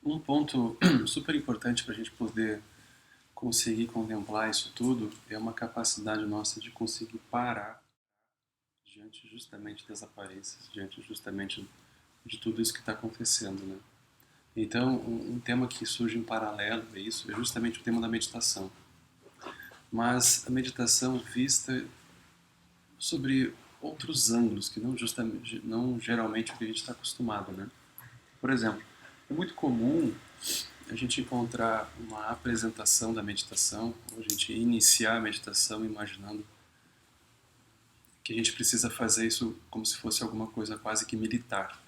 Um ponto super importante para a gente poder conseguir contemplar isso tudo é uma capacidade nossa de conseguir parar diante justamente das aparências, diante justamente de tudo isso que está acontecendo, né? Então, um tema que surge em paralelo a isso é justamente o tema da meditação. Mas a meditação vista sobre outros ângulos que não justamente, não geralmente o que a gente está acostumado, né? Por exemplo, é muito comum a gente encontrar uma apresentação da meditação, ou a gente iniciar a meditação imaginando que a gente precisa fazer isso como se fosse alguma coisa quase que militar.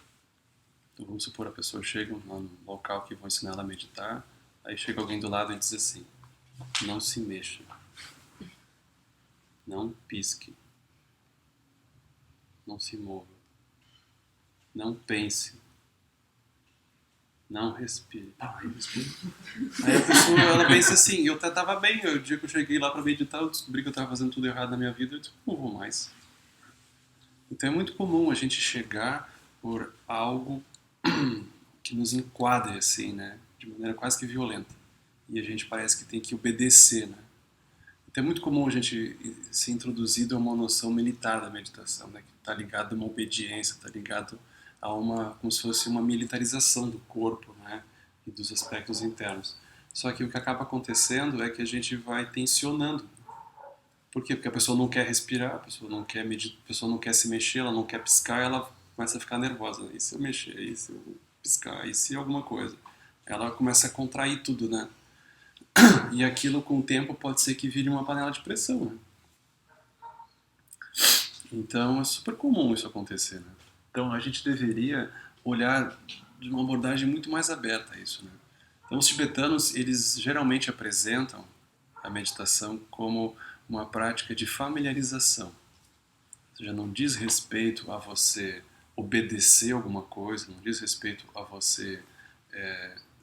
Então vamos supor, a pessoa chega num local que vão ensinar ela a meditar, aí chega alguém do lado e diz assim: não se mexa, não pisque, não se mova, não pense, não respire. Aí a pessoa, ela pensa assim, eu tava bem, o dia que eu cheguei lá para meditar, eu descobri que eu tava fazendo tudo errado na minha vida, eu disse, não vou mais. Então é muito comum a gente chegar por algo que nos enquadre assim, né, de maneira quase que violenta. E a gente parece que tem que obedecer, né? Então é muito comum a gente ser introduzido a uma noção militar da meditação, né, que está ligado a uma obediência, está ligado a uma, como se fosse uma militarização do corpo, né, e dos aspectos internos. Só que o que acaba acontecendo é que a gente vai tensionando. Por quê? Porque a pessoa não quer respirar, a pessoa não quer meditar, a pessoa não quer se mexer, ela não quer piscar, ela começa a ficar nervosa. E se eu mexer? E se eu piscar? E se alguma coisa? Ela começa a contrair tudo, né? E aquilo com o tempo pode ser que vire uma panela de pressão, né? Então é super comum isso acontecer, né? Então a gente deveria olhar de uma abordagem muito mais aberta a isso, né? Então os tibetanos, eles geralmente apresentam a meditação como uma prática de familiarização. Ou seja, não diz respeito a você obedecer alguma coisa, não diz respeito a você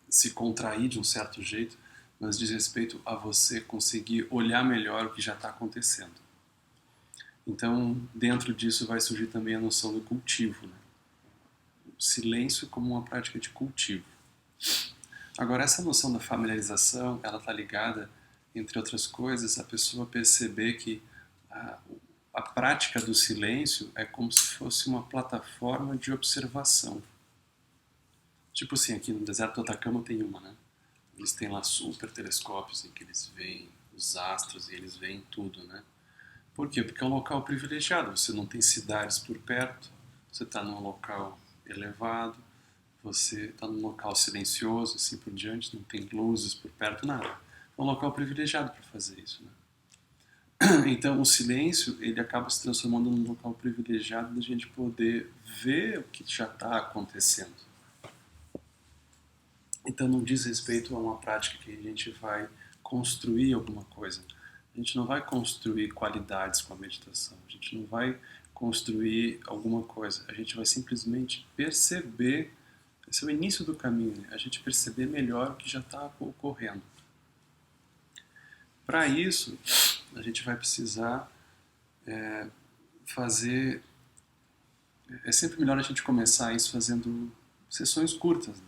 se contrair de um certo jeito, mas diz respeito a você conseguir olhar melhor o que já está acontecendo. Então, dentro disso vai surgir também a noção do cultivo, né? O silêncio como uma prática de cultivo. Agora, essa noção da familiarização, ela está ligada, entre outras coisas, a pessoa perceber que a, a prática do silêncio é como se fosse uma plataforma de observação. Tipo assim, aqui no deserto do Atacama tem uma, né? Eles têm lá super telescópios em que eles veem os astros e eles veem tudo, né? Por quê? Porque é um local privilegiado. Você não tem cidades por perto, você está num local elevado, você está num local silencioso, assim por diante, não tem luzes por perto, nada. É um local privilegiado para fazer isso, né? Então, o silêncio, ele acaba se transformando num local privilegiado da gente poder ver o que já está acontecendo. Então, não diz respeito a uma prática que a gente vai construir alguma coisa. A gente não vai construir qualidades com a meditação. A gente não vai construir alguma coisa. A gente vai simplesmente perceber. Esse é o início do caminho, né? A gente perceber melhor o que já está ocorrendo. Para isso, a gente vai precisar fazer. É sempre melhor a gente começar isso fazendo sessões curtas, né?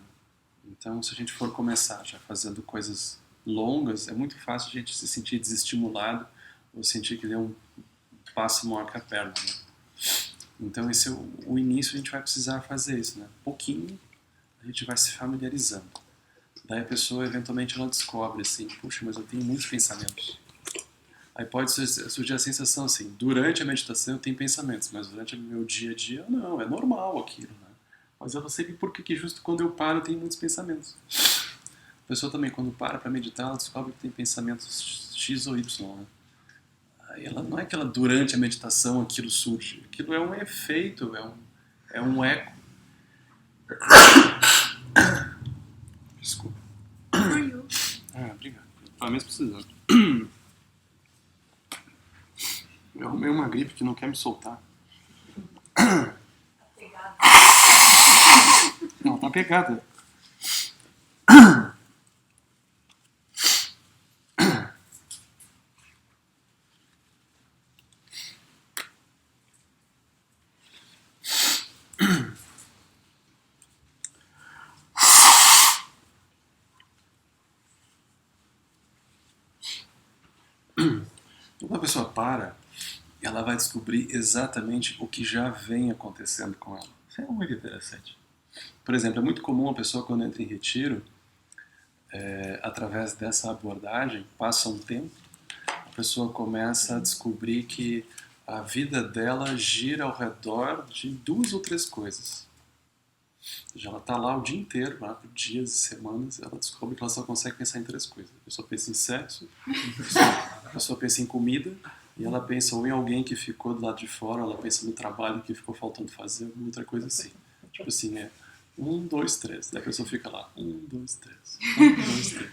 Então, se a gente for começar já fazendo coisas longas, é muito fácil a gente se sentir desestimulado ou sentir que deu um passo maior que a perna, né? Então, esse é o início, a gente vai precisar fazer isso, né? Pouquinho, a gente vai se familiarizando. Daí a pessoa, eventualmente, ela descobre assim, puxa, mas eu tenho muitos pensamentos. Aí pode surgir a sensação assim, durante a meditação eu tenho pensamentos, mas durante o meu dia a dia, não, é normal aquilo, né? Mas eu não sei por que justo quando eu paro eu tenho muitos pensamentos. A pessoa também, quando para meditar, ela descobre que tem pensamentos X ou Y, né? Aí ela, não é que ela, durante a meditação aquilo surge. Aquilo é um efeito, é um eco. Desculpa. Ah, obrigado. Tava mesmo precisando. Eu arrumei uma gripe que não quer me soltar. Não, tá pegada. pessoa para, ela vai descobrir exatamente o que já vem acontecendo com ela. Isso é muito interessante. Por exemplo, é muito comum a pessoa, quando entra em retiro, através dessa abordagem, passa um tempo, a pessoa começa a descobrir que a vida dela gira ao redor de 2 ou 3 coisas. Já ela está lá o dia inteiro, lá por dias e semanas, ela descobre que ela só consegue pensar em 3 coisas. A pessoa pensa em sexo, a pessoa pensa em comida, e ela pensa ou em alguém que ficou do lado de fora, ou ela pensa no trabalho que ficou faltando fazer, alguma outra coisa assim. Tipo assim, 1, 2, 3. Daí a pessoa fica lá, 1, 2, 3. 1, 2, 3.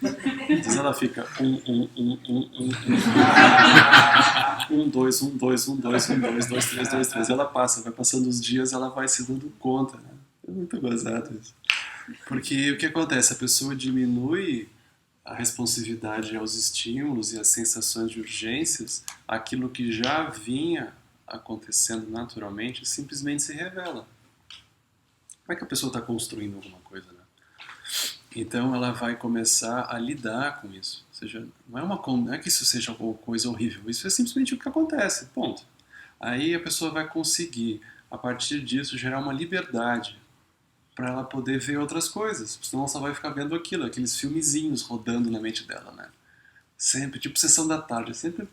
Então ela fica 1, 2, 1, 2, 1, 2, 1, 2, 2, 3, 2, 3. Ela passa, vai passando os dias, ela vai se dando conta, né? É muito gozado isso. Porque o que acontece? A pessoa diminui a responsividade aos estímulos e às sensações de urgências, aquilo que já vinha acontecendo naturalmente simplesmente se revela. Como é que a pessoa está construindo alguma coisa, né? Então ela vai começar a lidar com isso. Ou seja, não é que isso seja alguma coisa horrível, isso é simplesmente o que acontece, ponto. Aí a pessoa vai conseguir, a partir disso, gerar uma liberdade para ela poder ver outras coisas, senão ela só vai ficar vendo aquilo, aqueles filmezinhos rodando na mente dela, né? Sempre, tipo Sessão da Tarde, sempre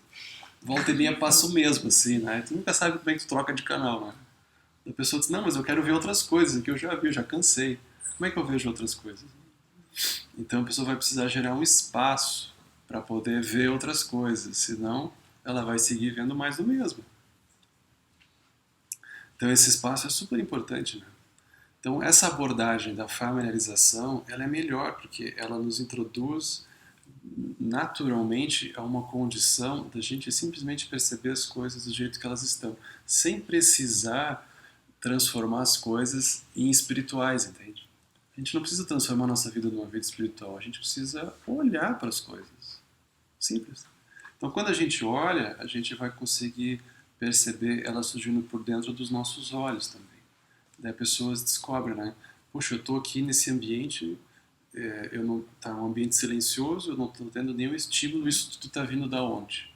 volta e meia passa o mesmo, assim, né? Tu nunca sabe como é que tu troca de canal, né? A pessoa diz, não, mas eu quero ver outras coisas, que eu já vi, eu já cansei. Como é que eu vejo outras coisas? Então a pessoa vai precisar gerar um espaço para poder ver outras coisas, senão ela vai seguir vendo mais do mesmo. Então esse espaço é super importante, né? Então essa abordagem da familiarização, ela é melhor, porque ela nos introduz naturalmente a uma condição da gente simplesmente perceber as coisas do jeito que elas estão, sem precisar transformar as coisas em espirituais, entende? A gente não precisa transformar a nossa vida numa vida espiritual, a gente precisa olhar para as coisas. Simples. Então quando a gente olha, a gente vai conseguir perceber ela surgindo por dentro dos nossos olhos também. Daí pessoas descobrem, né? Puxa, eu estou aqui nesse ambiente, eu não tá um ambiente silencioso, eu não estou tendo nenhum estímulo, isso tudo está vindo da onde?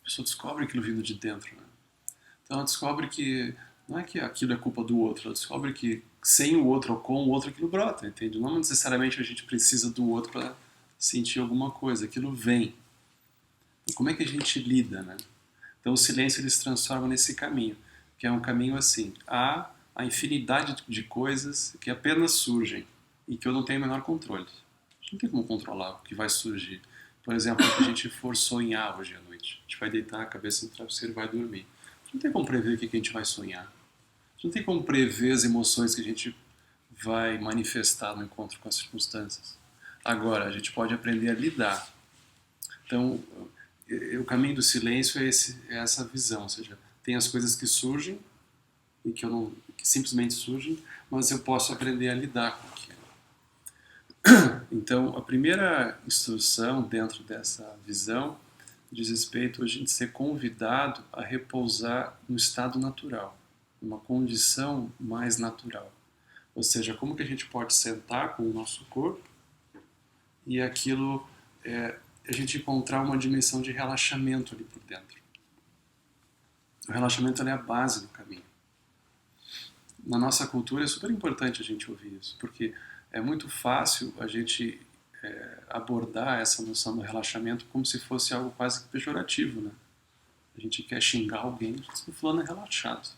A pessoa descobre aquilo vindo de dentro, né? Então ela descobre que não é que aquilo é culpa do outro, ela descobre que sem o outro ou com o outro aquilo brota, entende? Não necessariamente a gente precisa do outro para sentir alguma coisa, aquilo vem. Então, como é que a gente lida, né? Então o silêncio ele se transforma nesse caminho, que é um caminho assim, há a infinidade de coisas que apenas surgem e que eu não tenho o menor controle. A gente não tem como controlar o que vai surgir. Por exemplo, se a gente for sonhar hoje à noite, a gente vai deitar a cabeça no travesseiro e vai dormir. A gente não tem como prever o que a gente vai sonhar. A gente não tem como prever as emoções que a gente vai manifestar no encontro com as circunstâncias. Agora, a gente pode aprender a lidar. Então, o caminho do silêncio é essa visão, ou seja, tem as coisas que surgem e que simplesmente surgem, mas eu posso aprender a lidar com aquilo. Então, a primeira instrução dentro dessa visão diz respeito a gente ser convidado a repousar no estado natural, numa condição mais natural. Ou seja, como que a gente pode sentar com o nosso corpo e aquilo a gente encontrar uma dimensão de relaxamento ali por dentro. O relaxamento é a base do caminho. Na nossa cultura é super importante a gente ouvir isso, porque é muito fácil a gente abordar essa noção do relaxamento como se fosse algo quase pejorativo, né? A gente quer xingar alguém, diz que o fulano é relaxado.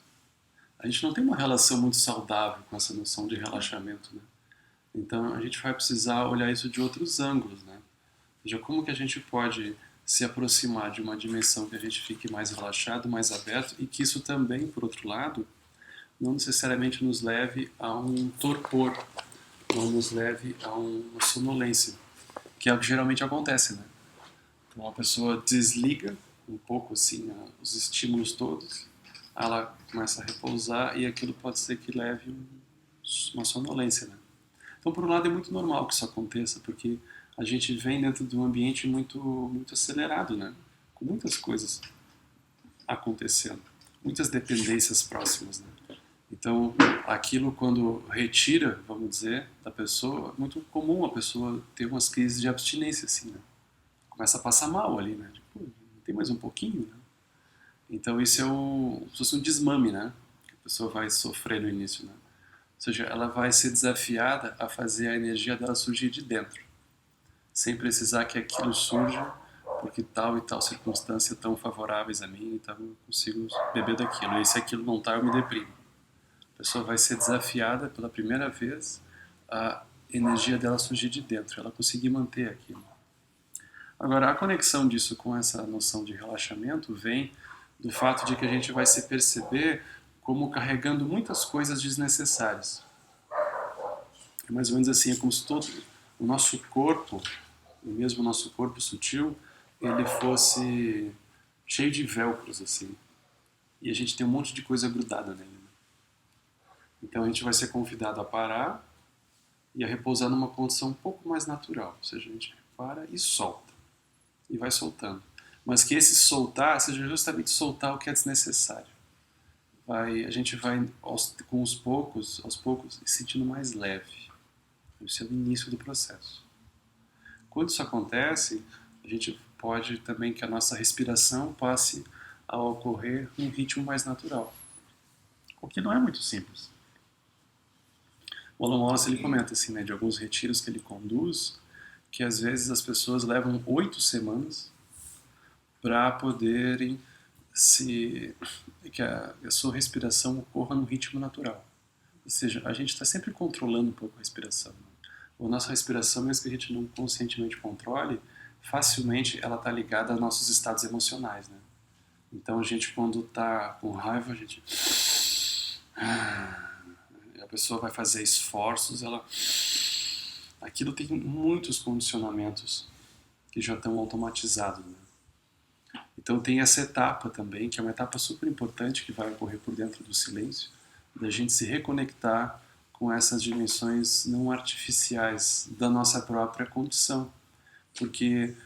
A gente não tem uma relação muito saudável com essa noção de relaxamento, né? Então a gente vai precisar olhar isso de outros ângulos, né? Ou seja, como que a gente pode se aproximar de uma dimensão que a gente fique mais relaxado, mais aberto, e que isso também, por outro lado, não necessariamente nos leve a um torpor, não nos leve a uma sonolência, que é o que geralmente acontece, né? Então a pessoa desliga um pouco assim os estímulos todos, ela começa a repousar e aquilo pode ser que leve uma sonolência, né? Então por um lado é muito normal que isso aconteça, porque a gente vem dentro de um ambiente muito, muito acelerado, né? Com muitas coisas acontecendo, muitas dependências próximas, né? Então, aquilo quando retira, vamos dizer, da pessoa, é muito comum a pessoa ter umas crises de abstinência, assim, né? Começa a passar mal ali, né? Tipo, não tem mais um pouquinho, né? Então isso é como se fosse um desmame, né? Que a pessoa vai sofrer no início, né? Ou seja, ela vai ser desafiada a fazer a energia dela surgir de dentro, sem precisar que aquilo surja porque tal e tal circunstância tão favoráveis a mim, então eu consigo beber daquilo. E se aquilo não tá, eu me deprimo. A pessoa vai ser desafiada pela primeira vez a energia dela surgir de dentro, ela conseguir manter aquilo. Agora, a conexão disso com essa noção de relaxamento vem do fato de que a gente vai se perceber como carregando muitas coisas desnecessárias. É mais ou menos assim, é como se todo o nosso corpo, e mesmo o nosso corpo sutil, ele fosse cheio de velcros, assim. E a gente tem um monte de coisa grudada nele. Então a gente vai ser convidado a parar e a repousar numa condição um pouco mais natural. Ou seja, a gente para e solta. E vai soltando. Mas que esse soltar seja justamente soltar o que é desnecessário. A gente vai aos poucos, se sentindo mais leve. Esse é o início do processo. Quando isso acontece, a gente pode também que a nossa respiração passe a ocorrer num ritmo mais natural. O que não é muito simples. O Alan Wallace ele comenta assim, né, de alguns retiros que ele conduz, que às vezes as pessoas levam 8 semanas para poderem que a sua respiração ocorra no ritmo natural. Ou seja, a gente está sempre controlando um pouco a respiração. Né? A nossa respiração, mesmo que a gente não conscientemente controle, facilmente ela está ligada aos nossos estados emocionais. Né? Então a gente quando está com raiva, a gente... A pessoa vai fazer esforços, aquilo tem muitos condicionamentos que já estão automatizados. Né? Então tem essa etapa também, que é uma etapa super importante que vai ocorrer por dentro do silêncio, da gente se reconectar com essas dimensões não artificiais da nossa própria condição. Porque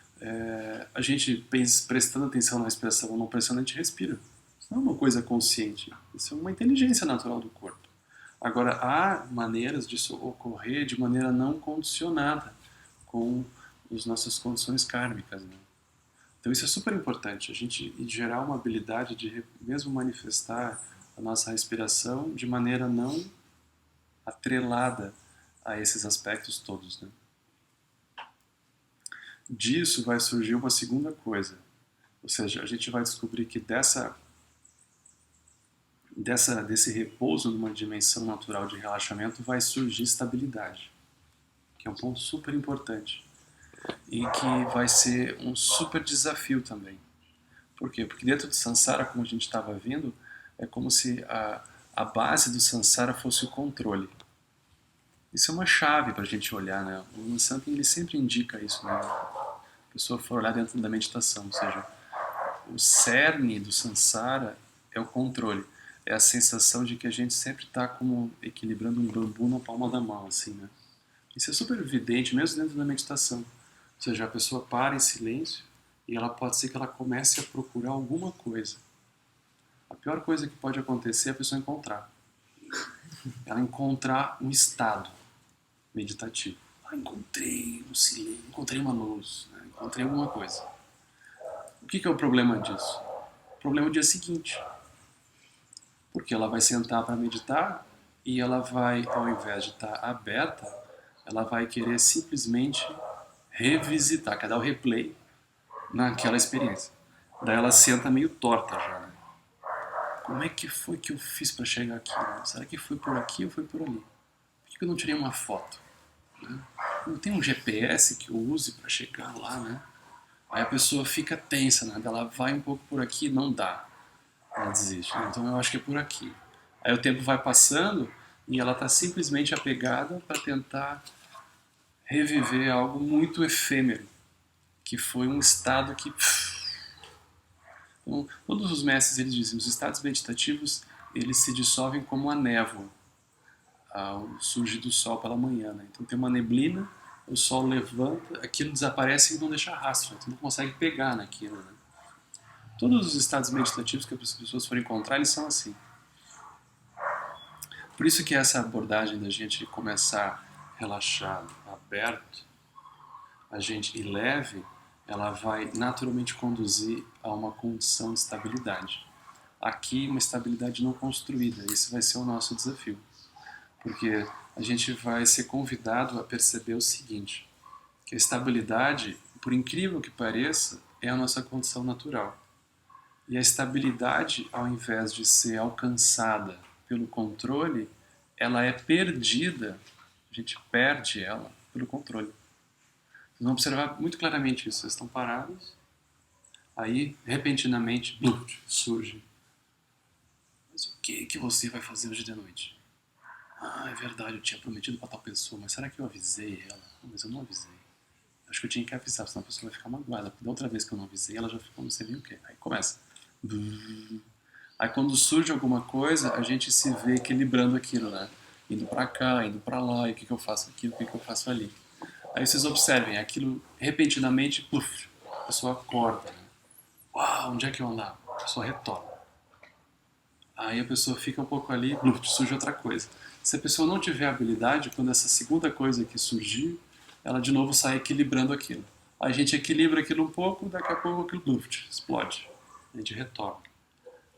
a gente prestando atenção na respiração ou não prestando, a gente respira. Isso não é uma coisa consciente, isso é uma inteligência natural do corpo. Agora, há maneiras disso ocorrer de maneira não condicionada com as nossas condições kármicas. Né? Então isso é super importante, a gente gerar uma habilidade de mesmo manifestar a nossa respiração de maneira não atrelada a esses aspectos todos. Né? Disso vai surgir uma segunda coisa, ou seja, a gente vai descobrir que desse repouso numa dimensão natural de relaxamento vai surgir estabilidade, que é um ponto super importante e que vai ser um super desafio também. Por quê? Porque dentro do Sansara, como a gente estava vendo, é como se a base do Sansara fosse o controle. Isso é uma chave para a gente olhar, né? O Mansantin, ele sempre indica isso, né? A pessoa for olhar dentro da meditação, ou seja, o cerne do Sansara é o controle. É a sensação de que a gente sempre está como equilibrando um bambu na palma da mão, assim, né? Isso é super evidente, mesmo dentro da meditação. Ou seja, a pessoa para em silêncio e ela pode ser que ela comece a procurar alguma coisa. A pior coisa que pode acontecer é a pessoa encontrar. Ela encontrar um estado meditativo. Encontrei um silêncio, encontrei uma luz, né? Encontrei alguma coisa. O que é o problema disso? O problema é o dia seguinte. Porque ela vai sentar para meditar e ela vai, ao invés de estar aberta, ela vai querer simplesmente revisitar, quer dar o replay naquela experiência. Daí ela senta meio torta já, né? Como é que foi que eu fiz para chegar aqui? Né? Será que foi por aqui ou foi por ali? Por que eu não tirei uma foto? Né? Não tem um GPS que eu use para chegar lá, né? Aí a pessoa fica tensa, né? Ela vai um pouco por aqui, não dá. Ela desiste. Né? Então eu acho que é por aqui. Aí o tempo vai passando e ela está simplesmente apegada para tentar reviver algo muito efêmero, que foi um estado que... Então, todos os mestres eles dizem, os estados meditativos eles se dissolvem como a névoa ao surgir do sol pela manhã. Né? Então tem uma neblina, o sol levanta, aquilo desaparece e não deixa rastro, né? Tu não consegue pegar naquilo. Né? Todos os estados meditativos que as pessoas forem encontrar, eles são assim. Por isso que essa abordagem da gente começar relaxado, aberto, a gente e leve, ela vai naturalmente conduzir a uma condição de estabilidade. aqui uma estabilidade não construída. Esse vai ser o nosso desafio. Porque a gente vai ser convidado a perceber o seguinte, que a estabilidade, por incrível que pareça, é a nossa condição natural. E a estabilidade, ao invés de ser alcançada pelo controle, ela é perdida, a gente perde ela pelo controle. Vocês vão observar muito claramente isso. Vocês estão parados, aí, repentinamente, blum, surge. Mas o que você vai fazer hoje de noite? Ah, é verdade, eu tinha prometido para tal pessoa, mas será que eu avisei ela? Não, mas eu não avisei. Acho que eu tinha que avisar, senão a pessoa vai ficar magoada. Da outra vez que eu não avisei, ela já ficou não sei nem o quê. Aí começa. Aí quando surge alguma coisa, a gente se vê equilibrando aquilo, né? Indo pra cá, indo pra lá, e o que eu faço aqui, o que eu faço ali. Aí vocês observem, aquilo repentinamente, puff, a pessoa acorda, né? Uau, onde é que eu andava? A pessoa retorna. Aí a pessoa fica um pouco ali, bluff, surge outra coisa. Se a pessoa não tiver habilidade, quando essa segunda coisa que surgir, ela de novo sai equilibrando aquilo. Aí a gente equilibra aquilo um pouco, daqui a pouco aquilo bluff, explode. A gente retorna.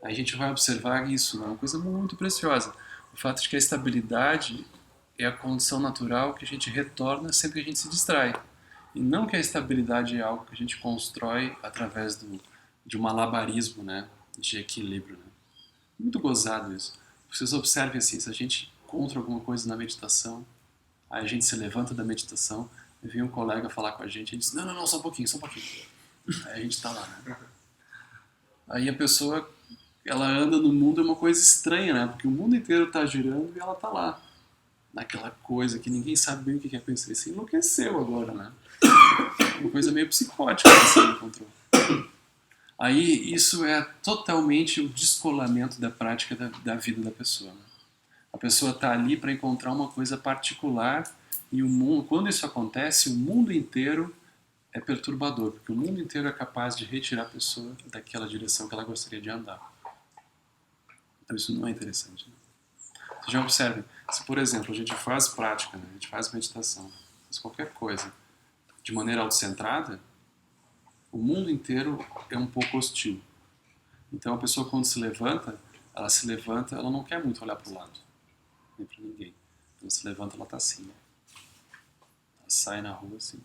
Aí a gente vai observar isso, né? Uma coisa muito preciosa. O fato de que a estabilidade é a condição natural que a gente retorna sempre que a gente se distrai. E não que a estabilidade é algo que a gente constrói através de um malabarismo, né? De equilíbrio, né? Muito gozado isso. Vocês observem assim, se a gente encontra alguma coisa na meditação, aí a gente se levanta da meditação, e vem um colega falar com a gente, e diz, não, só um pouquinho, só um pouquinho. Aí a gente está lá, né? Aí a pessoa, ela anda no mundo, é uma coisa estranha, né? Porque o mundo inteiro está girando e ela está lá. Naquela coisa que ninguém sabe bem o que é pensar. Você enlouqueceu agora, né? Uma coisa meio psicótica que você encontrou. Aí isso é totalmente o descolamento da prática da vida da pessoa. Né? A pessoa está ali para encontrar uma coisa particular e o mundo, quando isso acontece, o mundo inteiro é perturbador, porque o mundo inteiro é capaz de retirar a pessoa daquela direção que ela gostaria de andar. Então isso não é interessante. Né? Você já observe, se por exemplo a gente faz prática, né? A gente faz meditação, faz qualquer coisa de maneira autocentrada, o mundo inteiro é um pouco hostil. Então a pessoa quando se levanta, ela não quer muito olhar para o lado, nem para ninguém. Ela se levanta, ela está assim. Né? Ela sai na rua assim.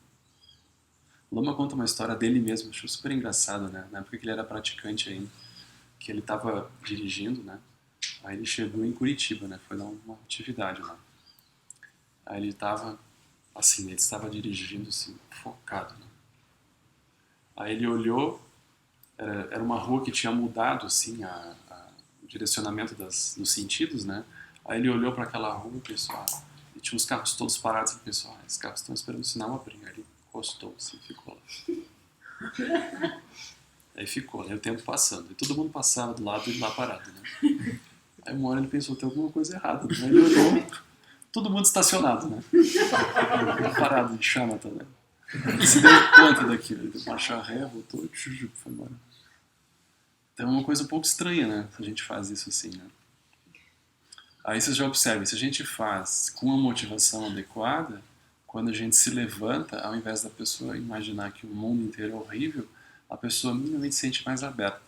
O Lama conta uma história dele mesmo, achou super engraçado, né? Na época que ele era praticante ainda, que ele estava dirigindo, né? Aí ele chegou em Curitiba, né? Foi dar uma atividade lá. Aí ele estava assim, ele estava dirigindo assim, focado, né? Aí ele olhou, era uma rua que tinha mudado assim o direcionamento dos sentidos, né? Aí ele olhou para aquela rua e pensou, e tinha os carros todos parados e pensou, esses carros estão esperando o sinal abrir. Aí ele encostou assim, ficou lá. Aí ficou, né? O tempo passando. E todo mundo passava do lado e lá parado, né? Aí uma hora ele pensou, tem alguma coisa errada. Né? Ele olhou, todo mundo estacionado, né? Parado em chama também. Ele se deu conta daquilo. Ele deu marcha ré, voltou e foi embora. Então é uma coisa um pouco estranha, né? Se a gente faz isso assim, né? Aí vocês já observam, se a gente faz com a motivação adequada, quando a gente se levanta, ao invés da pessoa imaginar que o mundo inteiro é horrível, a pessoa minimamente se sente mais aberta.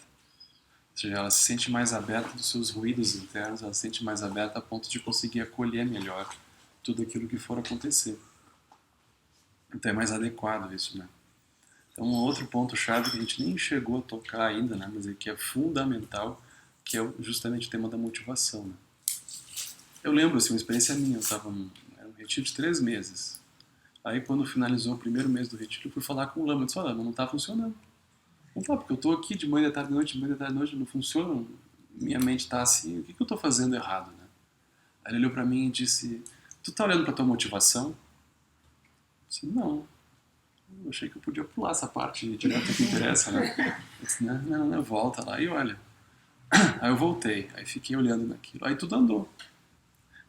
Ou seja, ela se sente mais aberta dos seus ruídos internos, ela se sente mais aberta a ponto de conseguir acolher melhor tudo aquilo que for acontecer. Então é mais adequado isso, né? Então um outro ponto-chave que a gente nem chegou a tocar ainda, né, mas é que é fundamental, que é justamente o tema da motivação, né? Eu lembro, assim, uma experiência minha, eu estava num retiro de 3 meses. Aí quando finalizou o primeiro mês do retiro, eu fui falar com o Lama, eu disse, Lama, não está funcionando. Não tá, porque eu estou aqui de manhã, de tarde, de noite, de manhã, de tarde, de noite, não funciona, minha mente está assim, o que eu estou fazendo errado, né? Aí ele olhou para mim e disse, tu tá olhando para tua motivação? Eu disse, não. Eu achei que eu podia pular essa parte direto que interessa, né? Eu disse, não, volta lá e olha. Aí eu voltei, aí fiquei olhando naquilo, aí tudo andou.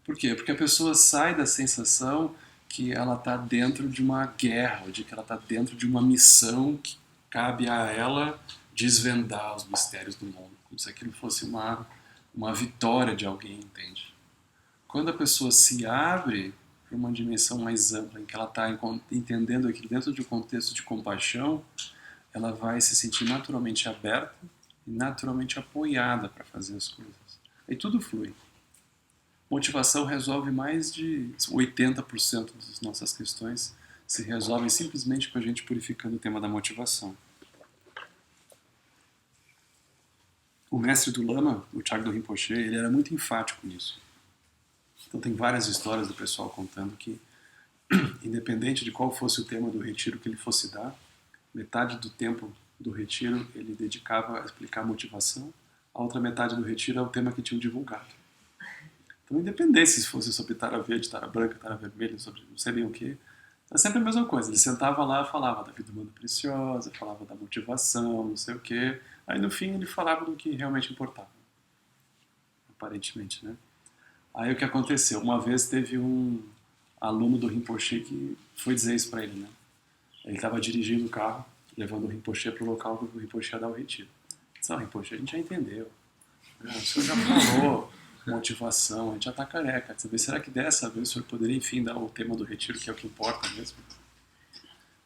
Por quê? Porque a pessoa sai da sensação que ela está dentro de uma guerra, ou de que ela está dentro de uma missão que cabe a ela desvendar os mistérios do mundo, como se aquilo fosse uma vitória de alguém, entende? Quando a pessoa se abre para uma dimensão mais ampla, em que ela está entendendo aquilo dentro de um contexto de compaixão, ela vai se sentir naturalmente aberta e naturalmente apoiada para fazer as coisas. Aí tudo flui. Motivação resolve mais de 80% das nossas questões, se resolvem simplesmente com a gente purificando o tema da motivação. O mestre do Lama, o Chagdo Rinpoche, ele era muito enfático nisso. Então tem várias histórias do pessoal contando que, independente de qual fosse o tema do retiro que ele fosse dar, metade do tempo do retiro ele dedicava a explicar a motivação, a outra metade do retiro é o tema que tinham divulgado. Então, independente se fosse sobre tara verde, tara branca, tara vermelha, sobre não sei bem o que, é sempre a mesma coisa. Ele sentava lá, falava da vida humana preciosa, falava da motivação, não sei o que. Aí no fim ele falava do que realmente importava, aparentemente, né? Aí o que aconteceu? Uma vez teve um aluno do Rinpoche que foi dizer isso para ele, né? Ele estava dirigindo o carro, levando o Rinpoche para o local que o Rinpoche ia dar o retiro. Ele disse, Rinpoche, a gente já entendeu. O senhor já falou motivação, a gente já está careca. Será que dessa vez o senhor poderia, enfim, dar o tema do retiro, que é o que importa mesmo?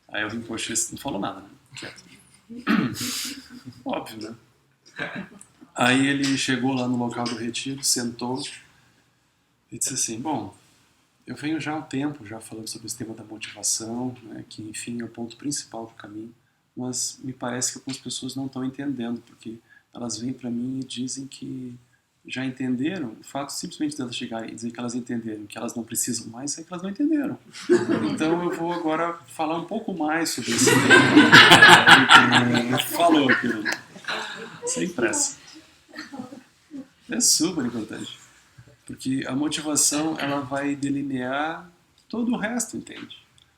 Aí o Rinpoche não falou nada, né? Quieto. Óbvio, né? Aí ele chegou lá no local do retiro, sentou e disse assim, bom, eu venho já há um tempo já falando sobre esse tema da motivação, né, que enfim é o ponto principal do caminho, mas me parece que algumas pessoas não estão entendendo, porque elas vêm para mim e dizem que já entenderam. O fato simplesmente delas chegar e dizer que elas entenderam, que elas não precisam mais, é que elas não entenderam. Então eu vou agora falar um pouco mais sobre esse tema. Falou, querido. Sem pressa. É super importante. Porque a motivação, ela vai delinear todo o resto, entende?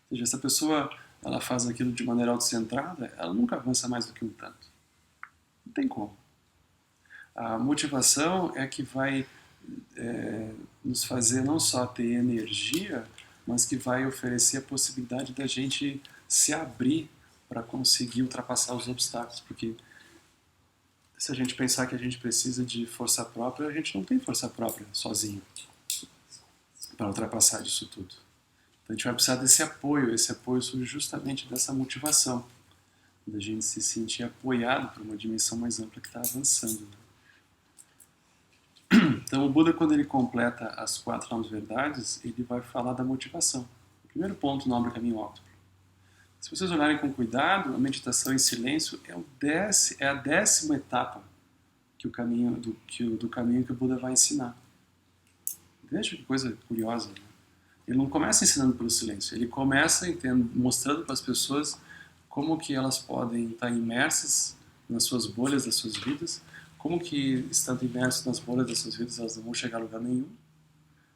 Ou seja, se a pessoa ela faz aquilo de maneira autocentrada, ela nunca avança mais do que um tanto. Não tem como. A motivação é que vai nos fazer não só ter energia, mas que vai oferecer a possibilidade da gente se abrir para conseguir ultrapassar os obstáculos. Porque se a gente pensar que a gente precisa de força própria, a gente não tem força própria sozinho para ultrapassar isso tudo. Então a gente vai precisar desse apoio. Esse apoio surge justamente dessa motivação, da gente se sentir apoiado por uma dimensão mais ampla que está avançando. Né? Então o Buda, quando ele completa as 4 novas verdades, ele vai falar da motivação. O primeiro ponto no Nobre Caminho Óptimo. Se vocês olharem com cuidado, a meditação em silêncio é a 10ª etapa do caminho que o Buda vai ensinar. Veja que coisa curiosa. Né? Ele não começa ensinando pelo silêncio, ele começa mostrando para as pessoas como que elas podem estar imersas nas suas bolhas das suas vidas, como que estando imersas nas bolhas das suas vidas elas não vão chegar a lugar nenhum,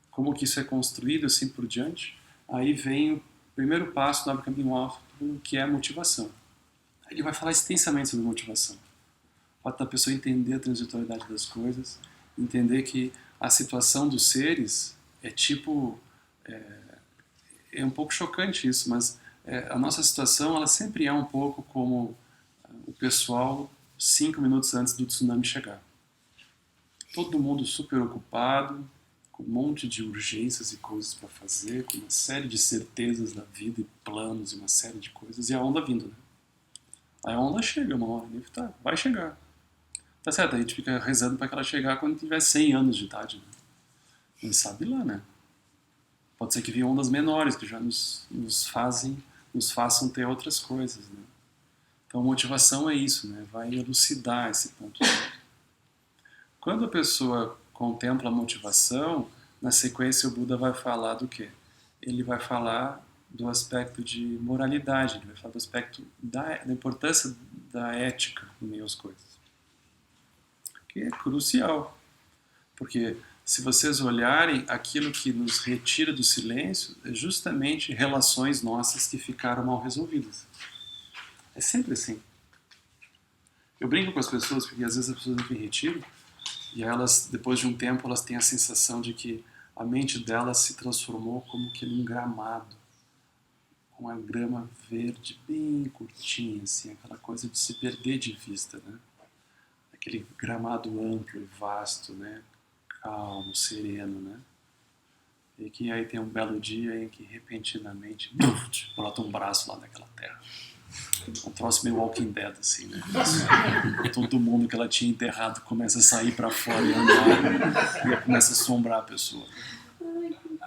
como que isso é construído assim por diante. Aí vem o primeiro passo do Nobre Caminho Óptimo, que é a motivação. Ele vai falar extensamente sobre motivação. O fato da pessoa entender a transitoriedade das coisas, entender que a situação dos seres é tipo... É um pouco chocante isso, mas a nossa situação ela sempre é um pouco como o pessoal 5 minutos antes do tsunami chegar. Todo mundo super ocupado, com um monte de urgências e coisas para fazer, com uma série de certezas da vida e planos e uma série de coisas, e a onda vindo, né? Aí a onda chega uma hora, né? Tá, vai chegar. Tá certo, a gente fica rezando para que ela chegar quando tiver 100 anos de idade, né? Quem sabe lá, né? Pode ser que venham ondas menores, que já nos façam ter outras coisas, né? Então, motivação é isso, né? Vai elucidar esse ponto. Quando a pessoa contempla a motivação, na sequência o Buda vai falar do quê? Ele vai falar do aspecto de moralidade, ele vai falar do aspecto da importância da ética no meio às coisas. Que é crucial. Porque se vocês olharem, aquilo que nos retira do silêncio é justamente relações nossas que ficaram mal resolvidas. É sempre assim. Eu brinco com as pessoas, porque às vezes as pessoas entram em retiro e elas, depois de um tempo, elas têm a sensação de que a mente delas se transformou como que num gramado, com a grama verde bem curtinha, assim, aquela coisa de se perder de vista, né? Aquele gramado amplo e vasto, né? Calmo, sereno, né? E que aí tem um belo dia em que repentinamente brota um braço lá daquela terra. Um troço meio Walking Dead, assim, né? Todo mundo que ela tinha enterrado começa a sair pra fora e andar, e começa a assombrar a pessoa.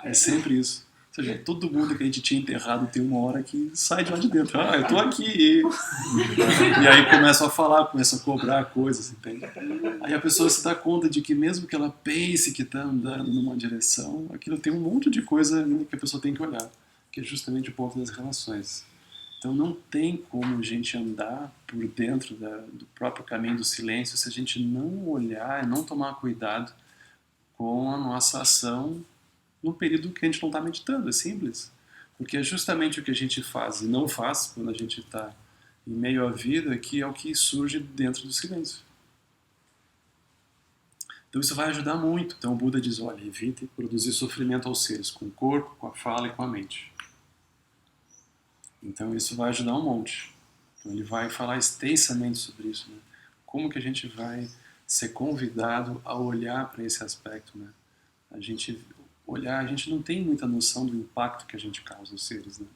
É sempre isso. Ou seja, todo mundo que a gente tinha enterrado tem uma hora que sai de lá de dentro. Ah, eu tô aqui. E aí começam a falar, começam a cobrar coisas, entende? Aí a pessoa se dá conta de que mesmo que ela pense que está andando numa direção, aquilo tem um monte de coisa ainda que a pessoa tem que olhar, que é justamente o ponto das relações. Então não tem como a gente andar por dentro do próprio caminho do silêncio se a gente não olhar e não tomar cuidado com a nossa ação no período que a gente não está meditando, é simples. Porque é justamente o que a gente faz e não faz quando a gente está em meio à vida que é o que surge dentro do silêncio. Então isso vai ajudar muito. Então o Buda diz, olha, evite produzir sofrimento aos seres com o corpo, com a fala e com a mente. Então isso vai ajudar um monte. Então ele vai falar extensamente sobre isso, né? Como que a gente vai ser convidado a olhar para esse aspecto, né? A gente não tem muita noção do impacto que a gente causa aos seres, né?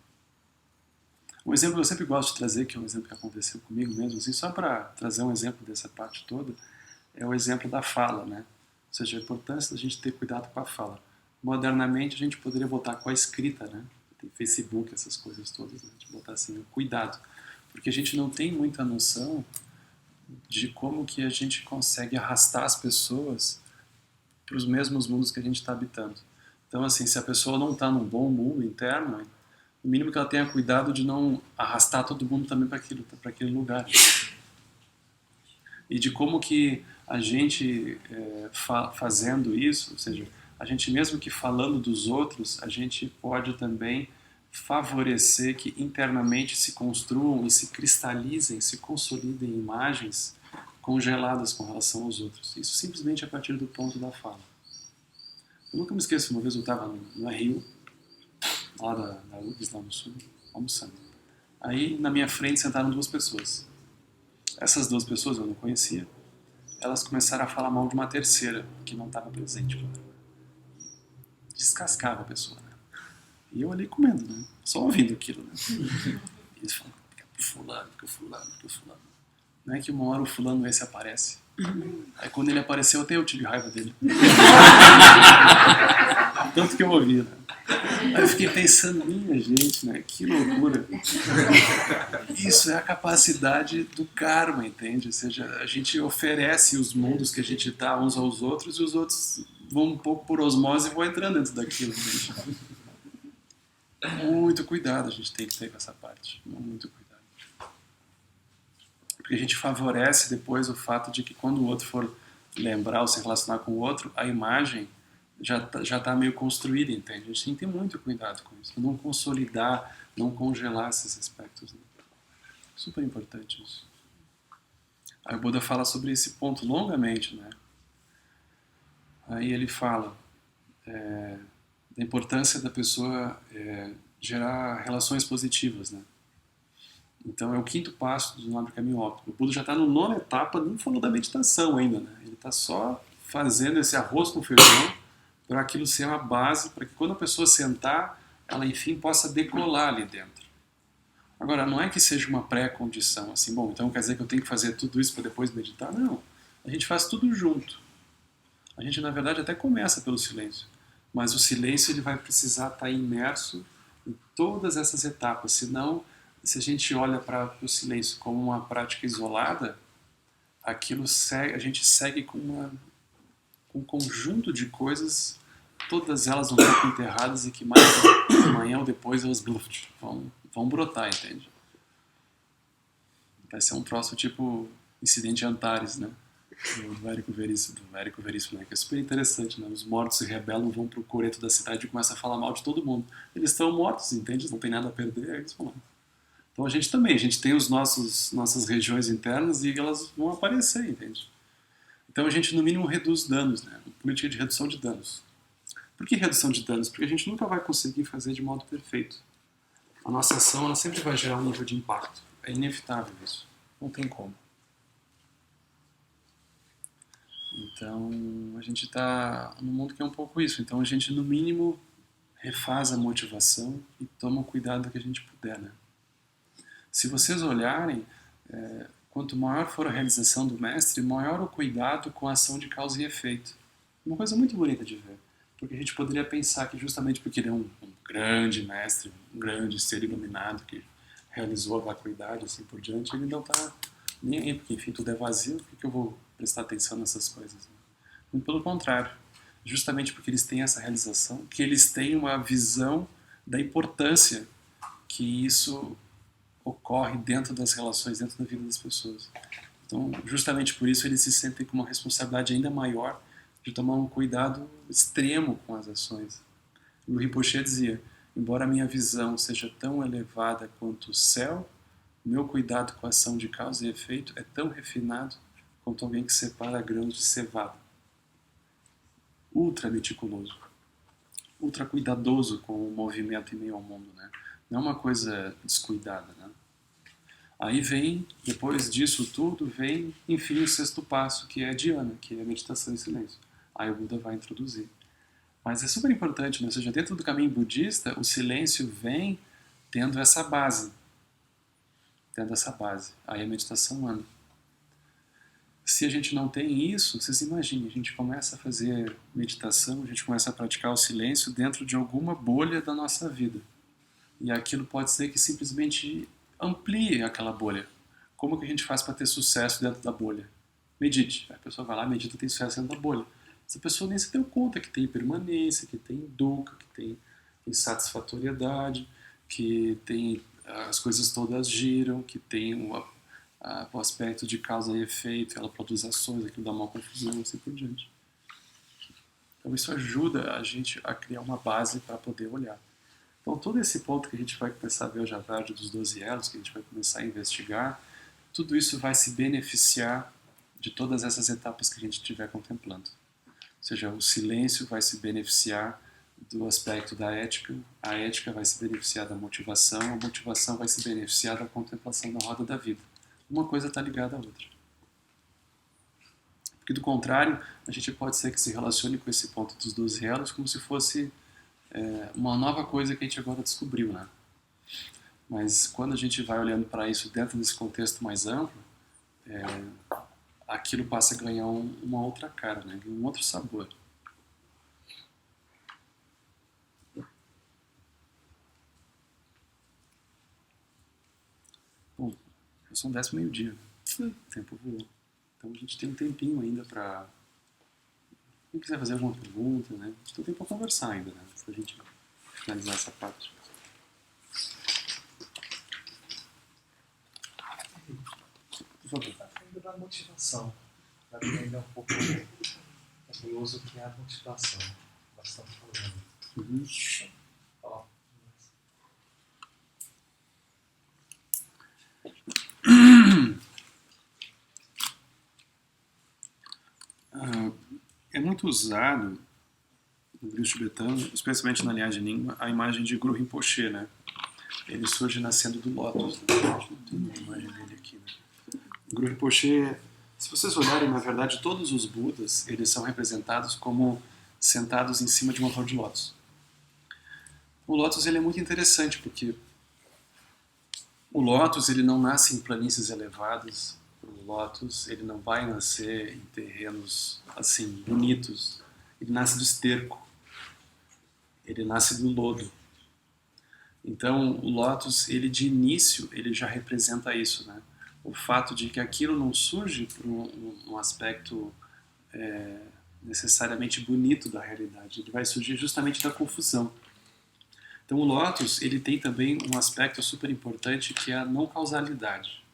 Um exemplo que eu sempre gosto de trazer, que é um exemplo que aconteceu comigo mesmo, assim, só para trazer um exemplo dessa parte toda, é o exemplo da fala, né? Ou seja, a importância da gente ter cuidado com a fala. Modernamente a gente poderia botar com a escrita, né? Tem Facebook, essas coisas todas, né? De botar assim, cuidado. Porque a gente não tem muita noção de como que a gente consegue arrastar as pessoas para os mesmos mundos que a gente está habitando. Então, assim, se a pessoa não está num bom mundo interno, o mínimo que ela tenha cuidado de não arrastar todo mundo também para aquele lugar. E de como que a gente, fazendo isso, ou seja, a gente mesmo que falando dos outros, a gente pode também favorecer que internamente se construam e se cristalizem, se consolidem imagens congeladas com relação aos outros. Isso simplesmente a partir do ponto da fala. Eu nunca me esqueço, uma vez eu estava no Rio, lá da URGS, lá no sul, almoçando. Aí na minha frente sentaram duas pessoas. Essas duas pessoas eu não conhecia. Elas começaram a falar mal de uma terceira, que não estava presente, claro. Descascava a pessoa, né? E eu ali comendo, né? Só ouvindo aquilo, né? E eles falam, fica pro fulano, fica fulano, fica fulano. Não é que uma hora o fulano esse aparece. Aí quando ele apareceu, até eu tive raiva dele. Tanto que eu ouvi, né? Aí eu fiquei pensando, minha gente, né? Que loucura. Isso é a capacidade do karma, entende? Ou seja, a gente oferece os mundos que a gente dá uns aos outros e os outros vão um pouco por osmose e vão entrando dentro daquilo, entende? Muito cuidado a gente tem que ter com essa parte. Muito cuidado. Porque a gente favorece depois o fato de que quando o outro for lembrar ou se relacionar com o outro, a imagem já tá meio construída, entende? A gente tem que ter muito cuidado com isso. Não consolidar, não congelar esses aspectos. Né? Super importante isso. Aí o Buda fala sobre esse ponto longamente, né? Aí ele fala da importância da pessoa gerar relações positivas, né? Então é o quinto passo do Nobre Caminho Óptimo. O Buda já está na nona etapa, nem falou da meditação ainda, né? Ele está só fazendo esse arroz com feijão para aquilo ser uma base, para que quando a pessoa sentar, ela enfim possa decolar ali dentro. Agora, não é que seja uma pré-condição, assim, bom, então quer dizer que eu tenho que fazer tudo isso para depois meditar? Não. A gente faz tudo junto. A gente, na verdade, até começa pelo silêncio. Mas o silêncio ele vai precisar estar imerso em todas essas etapas. Senão, se a gente olha para o silêncio como uma prática isolada, aquilo segue, a gente segue com um conjunto de coisas, todas elas um pouco enterradas e que mais amanhã ou depois elas vão brotar, entende? Vai ser um troço tipo Incidente Antares, né? Do Érico Veríssimo, né? Que é super interessante, né? Os mortos se rebelam, vão pro coreto da cidade e começam a falar mal de todo mundo. Eles estão mortos, entende? Eles não tem nada a perder, eles vão lá. Então a gente também, a gente tem nossas regiões internas e elas vão aparecer, entende? Então a gente no mínimo reduz danos, né? Uma política de redução de danos. Por que redução de danos? Porque a gente nunca vai conseguir fazer de modo perfeito. A nossa ação ela sempre vai gerar um nível de impacto. É inevitável isso. Não tem como. Então a gente está num mundo que é um pouco isso. Então a gente no mínimo refaz a motivação e toma o cuidado que a gente puder, né? Se vocês olharem, quanto maior for a realização do mestre, maior o cuidado com a ação de causa e efeito. Uma coisa muito bonita de ver, porque a gente poderia pensar que justamente porque ele é um grande mestre, um grande ser iluminado que realizou a vacuidade assim por diante, ele não está nem aí, porque enfim tudo é vazio, por que eu vou prestar atenção nessas coisas? Né? Muito pelo contrário, justamente porque eles têm essa realização, que eles têm uma visão da importância que isso ocorre dentro das relações, dentro da vida das pessoas. Então, justamente por isso, eles se sentem com uma responsabilidade ainda maior de tomar um cuidado extremo com as ações. O Rinpoche dizia, embora a minha visão seja tão elevada quanto o céu, meu cuidado com a ação de causa e efeito é tão refinado quanto alguém que separa grãos de cevada. Ultra meticuloso, ultra cuidadoso com o movimento em meio ao mundo, né? Não é uma coisa descuidada, né? Aí vem, depois disso tudo, vem, enfim, o sexto passo, que é a dhyana, que é a meditação em silêncio. Aí o Buda vai introduzir. Mas é super importante, né? Ou seja, dentro do caminho budista, o silêncio vem tendo essa base. Tendo essa base. Aí a meditação anda. Se a gente não tem isso, vocês imaginem, a gente começa a fazer meditação, a gente começa a praticar o silêncio dentro de alguma bolha da nossa vida. E aquilo pode ser que simplesmente amplie aquela bolha. Como que a gente faz para ter sucesso dentro da bolha? Medite. A pessoa vai lá, medita e tem sucesso dentro da bolha. Essa pessoa nem se deu conta que tem permanência, que tem dukkha, que tem insatisfatoriedade, que tem as coisas todas giram, que tem o aspecto de causa e efeito, ela produz ações, aquilo dá uma confusão, assim por diante. Então isso ajuda a gente a criar uma base para poder olhar. Então todo esse ponto que a gente vai começar a ver hoje à tarde dos 12 elos, que a gente vai começar a investigar, tudo isso vai se beneficiar de todas essas etapas que a gente estiver contemplando. Ou seja, o silêncio vai se beneficiar do aspecto da ética, a ética vai se beneficiar da motivação, a motivação vai se beneficiar da contemplação da roda da vida. Uma coisa está ligada à outra. Porque do contrário, a gente pode ser que se relacione com esse ponto dos 12 elos como se fosse uma nova coisa que a gente agora descobriu, né? Mas quando a gente vai olhando para isso dentro desse contexto mais amplo, aquilo passa a ganhar uma outra cara, né? Um outro sabor. Bom, já são 10 meio-dia. O tempo voou. Então a gente tem um tempinho ainda para... Quem quiser fazer alguma pergunta, né? A gente tem tempo para conversar ainda, né? Pra gente finalizar essa parte. Por favor. Está falando da motivação. Para mim ainda é um pouco curioso o que é a motivação. Nós estamos falando. Uhum. É muito usado no budismo tibetano, especialmente na linhagem Nyingma, a imagem de Guru Rinpoche, né? Ele surge nascendo do lótus, né? Tem uma imagem dele aqui, né? O Guru Rinpoche, se vocês olharem, na verdade, todos os Budas, eles são representados como sentados em cima de uma flor de lótus. O lótus ele é muito interessante, porque o lótus ele não nasce em planícies elevadas, o lótus ele não vai nascer em terrenos assim bonitos, ele nasce do esterco, ele nasce do lodo. Então o lótus ele de início ele já representa isso, né? O fato de que aquilo não surge por um aspecto necessariamente bonito da realidade, ele vai surgir justamente da confusão. Então o lótus ele tem também um aspecto super importante que é a não causalidade.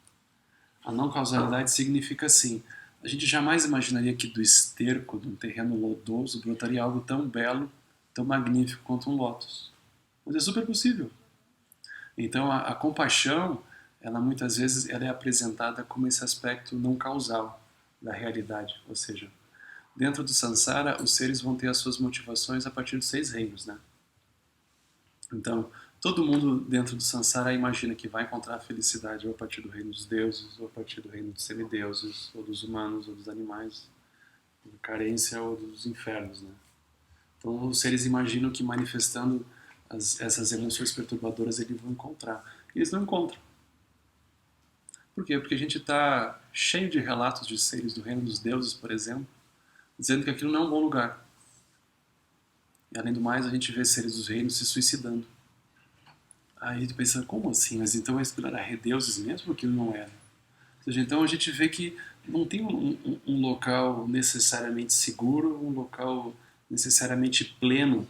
A não causalidade significa assim, a gente jamais imaginaria que do esterco, de um terreno lodoso, brotaria algo tão belo, tão magnífico quanto um lótus. Mas é super possível. Então a compaixão, ela muitas vezes ela é apresentada como esse aspecto não causal da realidade. Ou seja, dentro do samsara, os seres vão ter as suas motivações a partir dos 6 reinos, né? Então, todo mundo dentro do samsara imagina que vai encontrar a felicidade ou a partir do reino dos deuses, ou a partir do reino dos semideuses, ou dos humanos, ou dos animais, da carência ou dos infernos, né? Então, os seres imaginam que manifestando essas emoções perturbadoras eles vão encontrar. Eles não encontram. Por quê? Porque a gente está cheio de relatos de seres do reino dos deuses, por exemplo, dizendo que aquilo não é um bom lugar. E além do mais, a gente vê seres dos reinos se suicidando. Aí tu pensa, como assim? Mas então aquilo era deuses mesmo ou aquilo não era? Ou seja, então a gente vê que não tem um local necessariamente seguro, um local necessariamente pleno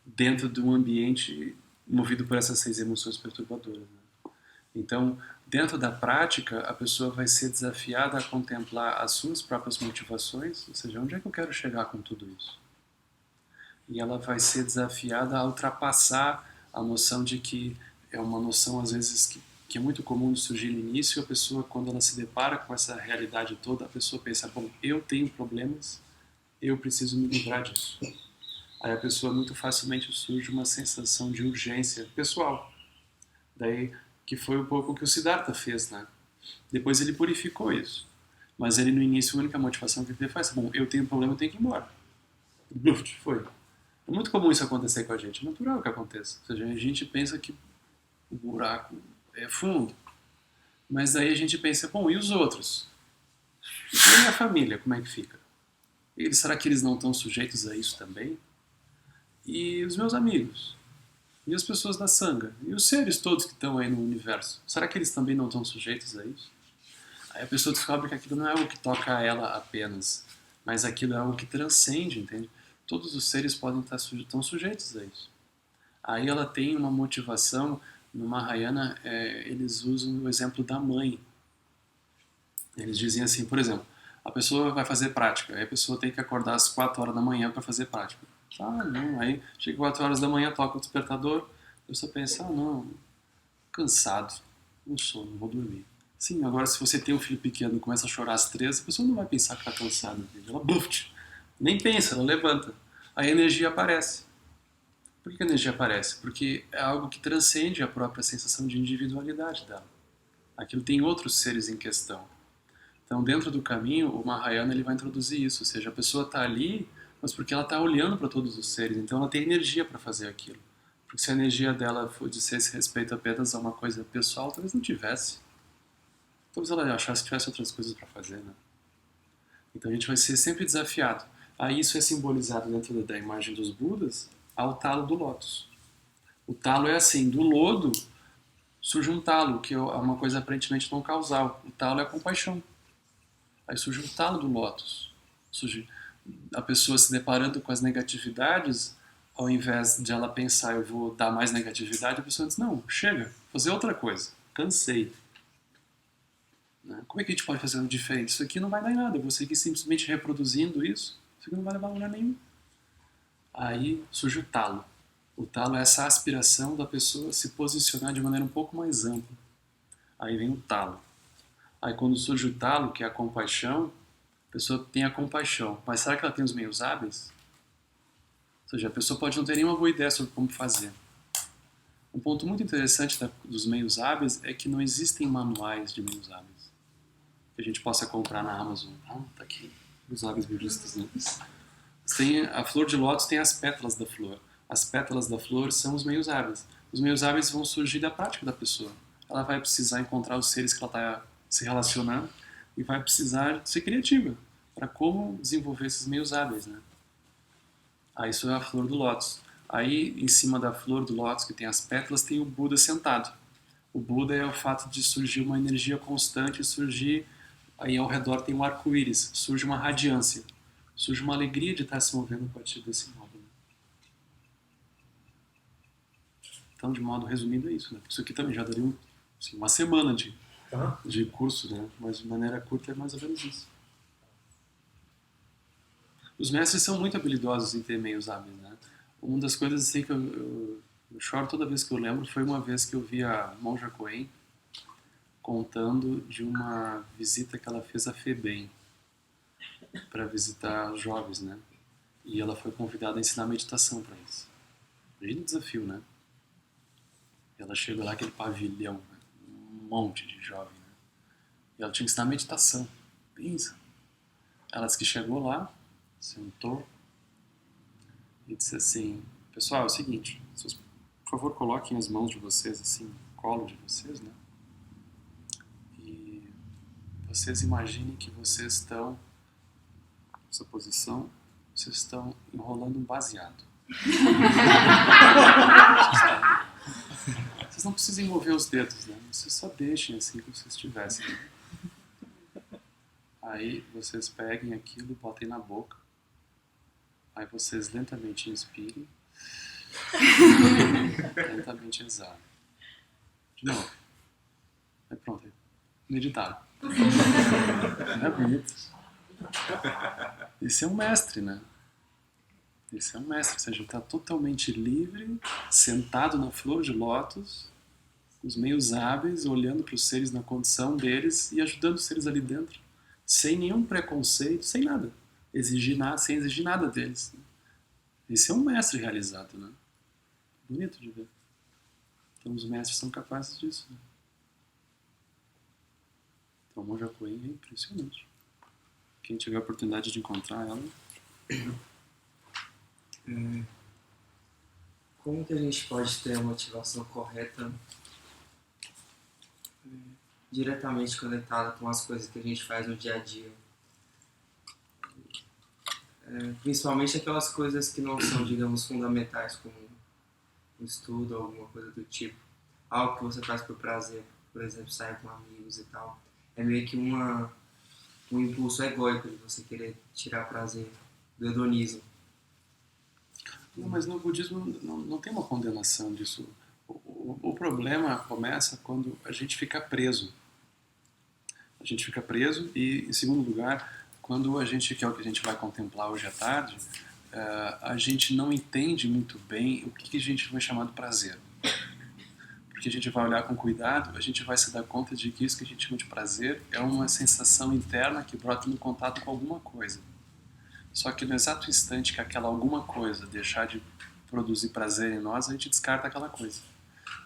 dentro de um ambiente movido por essas 6 emoções perturbadoras. Né? Então, dentro da prática, a pessoa vai ser desafiada a contemplar as suas próprias motivações, ou seja, onde é que eu quero chegar com tudo isso? E ela vai ser desafiada a ultrapassar a noção de que é uma noção, às vezes, que é muito comum de surgir no início, e a pessoa, quando ela se depara com essa realidade toda, a pessoa pensa, bom, eu tenho problemas, eu preciso me livrar disso. Aí a pessoa muito facilmente surge uma sensação de urgência pessoal. Daí, que foi um pouco o que o Siddhartha fez, né? Depois ele purificou isso. Mas ele, no início, a única motivação que ele faz é, bom, eu tenho problema, eu tenho que ir embora. Bluft, foi. É muito comum isso acontecer com a gente, é natural que aconteça. Ou seja, a gente pensa que o buraco é fundo. Mas aí a gente pensa, bom, e os outros? E a minha família, como é que fica? Será que eles não estão sujeitos a isso também? E os meus amigos? E as pessoas da sanga? E os seres todos que estão aí no universo? Será que eles também não estão sujeitos a isso? Aí a pessoa descobre que aquilo não é algo que toca a ela apenas, mas aquilo é algo que transcende, entende? Todos os seres podem estar sujeitos a isso. Aí ela tem uma motivação, no Mahayana, eles usam o exemplo da mãe. Eles dizem assim, por exemplo, a pessoa vai fazer prática, aí a pessoa tem que acordar às 4 horas da manhã para fazer prática. Ah, não, aí chega 4 horas da manhã, toca o despertador, a pessoa pensa, ah, não, cansado, não sono, vou dormir. Sim, agora se você tem um filho pequeno e começa a chorar às 3, a pessoa não vai pensar que está cansada, ela buft, nem pensa, ela levanta. Aí a energia aparece. Por que a energia aparece? Porque é algo que transcende a própria sensação de individualidade dela. Aquilo tem outros seres em questão. Então, dentro do caminho, o Mahayana ele vai introduzir isso, ou seja, a pessoa está ali, mas porque ela está olhando para todos os seres, então ela tem energia para fazer aquilo. Porque se a energia dela for dissesse respeito apenas a uma coisa pessoal, talvez não tivesse. Talvez ela achasse que tivesse outras coisas para fazer, né? Então a gente vai ser sempre desafiado. Aí isso é simbolizado dentro da imagem dos Budas ao talo do lótus. O talo é assim, do lodo surge um talo, que é uma coisa aparentemente não causal. O talo é a compaixão. Aí surge o talo do lótus. Surge a pessoa se deparando com as negatividades, ao invés de ela pensar, eu vou dar mais negatividade, a pessoa diz, não, chega, vou fazer outra coisa, cansei. Né? Como é que a gente pode fazer algo diferente? Isso aqui não vai dar em nada, eu vou seguir simplesmente reproduzindo isso aqui não vai levar a lugar nenhum. Aí surge o talo. O talo é essa aspiração da pessoa se posicionar de maneira um pouco mais ampla. Aí vem o talo. Aí quando surge o talo, que é a compaixão, a pessoa tem a compaixão. Mas será que ela tem os meios hábeis? Ou seja, a pessoa pode não ter nenhuma boa ideia sobre como fazer. Um ponto muito interessante dos meios hábeis é que não existem manuais de meios hábeis que a gente possa comprar na Amazon. Ah, tá aqui, os hábeis budistas, né? A flor de lótus tem as pétalas da flor. As pétalas da flor são os meios hábeis. Os meios hábeis vão surgir da prática da pessoa. Ela vai precisar encontrar os seres que ela está se relacionando e vai precisar ser criativa para como desenvolver esses meios hábeis, né? Aí isso é a flor do lótus. Aí, em cima da flor do lótus, que tem as pétalas, tem o Buda sentado. O Buda é o fato de surgir uma energia constante, surgir, aí ao redor tem um arco-íris, surge uma radiância, surge uma alegria de estar se movendo a partir desse modo. Né? Então, de modo resumido, é isso. Né? Isso aqui também já daria assim, uma semana de curso, né? Mas de maneira curta é mais ou menos isso. Os mestres são muito habilidosos em ter meios hábeis, né? Uma das coisas assim que eu choro toda vez que eu lembro foi uma vez que eu vi a Monja Coen contando de uma visita que ela fez a FEBEM para visitar jovens, né? E ela foi convidada a ensinar meditação para eles. Imagina o desafio, né? E ela chegou lá, aquele pavilhão, né? Um monte de jovem, né? E ela tinha que ensinar meditação. Pensa. Ela disse que chegou lá, sentou e disse assim, pessoal, é o seguinte, vocês favor, coloquem as mãos de vocês assim, no colo de vocês, né? E vocês imaginem que vocês estão, nessa posição, vocês estão enrolando um baseado. Vocês não precisam envolver os dedos, né? Vocês só deixem assim como se estivessem. Aí vocês peguem aquilo, botem na boca. Aí vocês lentamente inspirem. Lentamente exalem. De novo. Aí pronto. Meditaram. Não é bonito? Esse é um mestre, né? Esse é um mestre. Ou seja, está totalmente livre, sentado na flor de lótus, com os meios hábeis, olhando para os seres na condição deles e ajudando os seres ali dentro. Sem nenhum preconceito, sem nada. Sem exigir nada deles. Esse é um mestre realizado, né? Bonito de ver. Então os mestres são capazes disso, né? Então a Monja Coen é impressionante. Quem tiver a oportunidade de encontrar ela... Como que a gente pode ter a motivação correta diretamente conectada com as coisas que a gente faz no dia a dia? Principalmente aquelas coisas que não são, digamos, fundamentais, como um estudo ou alguma coisa do tipo. Algo que você faz por prazer, por exemplo, sair com amigos e tal. É meio que um impulso egóico de você querer tirar prazer do hedonismo. Não, mas no budismo não tem uma condenação disso. O problema começa quando a gente fica preso. A gente fica preso e, em segundo lugar, quando a gente, que é o que a gente vai contemplar hoje à tarde, a gente não entende muito bem o que a gente vai chamar de prazer. Porque a gente vai olhar com cuidado, a gente vai se dar conta de que isso que a gente chama de prazer é uma sensação interna que brota no contato com alguma coisa. Só que no exato instante que aquela alguma coisa deixar de produzir prazer em nós, a gente descarta aquela coisa.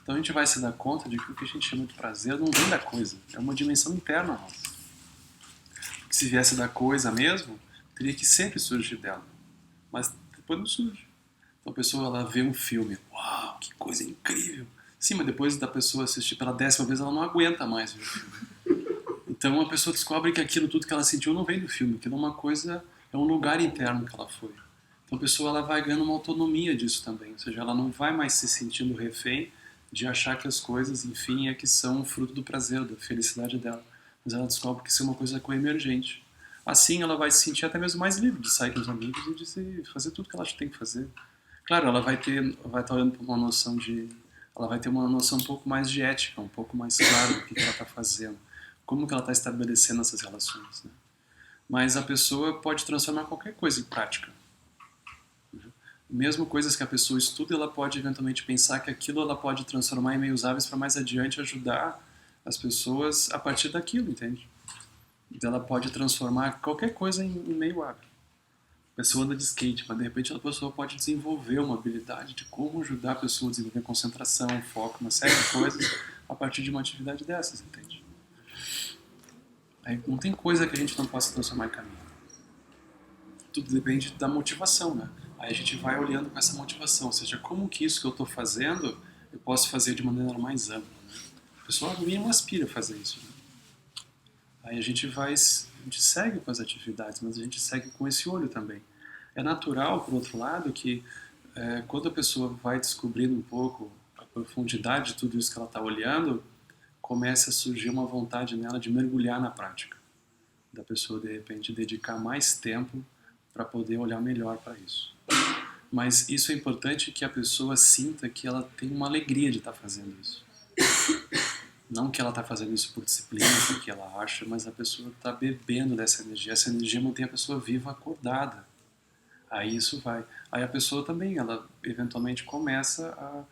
Então a gente vai se dar conta de que o que a gente chama de prazer não vem da coisa, é uma dimensão interna nossa. Porque se viesse da coisa mesmo, teria que sempre surgir dela. Mas depois não surge. Então a pessoa ela vê um filme, uau, que coisa incrível. Sim, mas depois da pessoa assistir pela 10ª vez, ela não aguenta mais ver o filme. Então a pessoa descobre que aquilo tudo que ela sentiu não vem do filme, aquilo é uma coisa, é um lugar interno que ela foi. Então a pessoa ela vai ganhando uma autonomia disso também, ou seja, ela não vai mais se sentindo refém de achar que as coisas, enfim, é que são fruto do prazer, da felicidade dela. Mas ela descobre que isso é uma coisa coemergente. Assim ela vai se sentir até mesmo mais livre de sair com os amigos e de fazer tudo que ela tem que fazer. Claro, ela vai estar olhando para uma noção ela vai ter uma noção um pouco mais de ética, um pouco mais clara do que ela está fazendo, como que ela está estabelecendo essas relações, né? Mas a pessoa pode transformar qualquer coisa em prática. Mesmo coisas que a pessoa estuda, ela pode eventualmente pensar que aquilo ela pode transformar em meios hábeis para mais adiante ajudar as pessoas a partir daquilo, entende? Então ela pode transformar qualquer coisa em meio hábil. A pessoa anda de skate, mas de repente a pessoa pode desenvolver uma habilidade de como ajudar a pessoa a desenvolver concentração, foco, uma série de coisas a partir de uma atividade dessas, entende? Aí não tem coisa que a gente não possa transformar em caminho. Tudo depende da motivação, né? Aí a gente vai olhando com essa motivação, ou seja, como que isso que eu estou fazendo eu posso fazer de maneira mais ampla, né? A pessoa no mínimo aspira a fazer isso, né? Aí a gente segue com as atividades, mas a gente segue com esse olho também. É natural, por outro lado, que quando a pessoa vai descobrindo um pouco a profundidade de tudo isso que ela está olhando, começa a surgir uma vontade nela de mergulhar na prática. Da pessoa, de repente, dedicar mais tempo para poder olhar melhor para isso. Mas isso é importante que a pessoa sinta que ela tem uma alegria de estar fazendo isso. Não que ela está fazendo isso por disciplina, porque ela acha, mas a pessoa está bebendo dessa energia. Essa energia mantém a pessoa viva, acordada. Aí isso vai. Aí a pessoa também, ela eventualmente começa a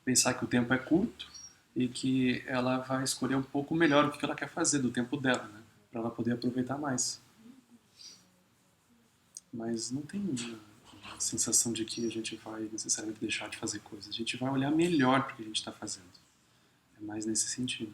pensar que o tempo é curto e que ela vai escolher um pouco melhor o que ela quer fazer do tempo dela, né? Para ela poder aproveitar mais. Mas não tem uma sensação de que a gente vai necessariamente deixar de fazer coisas. A gente vai olhar melhor para o que a gente está fazendo. É mais nesse sentido.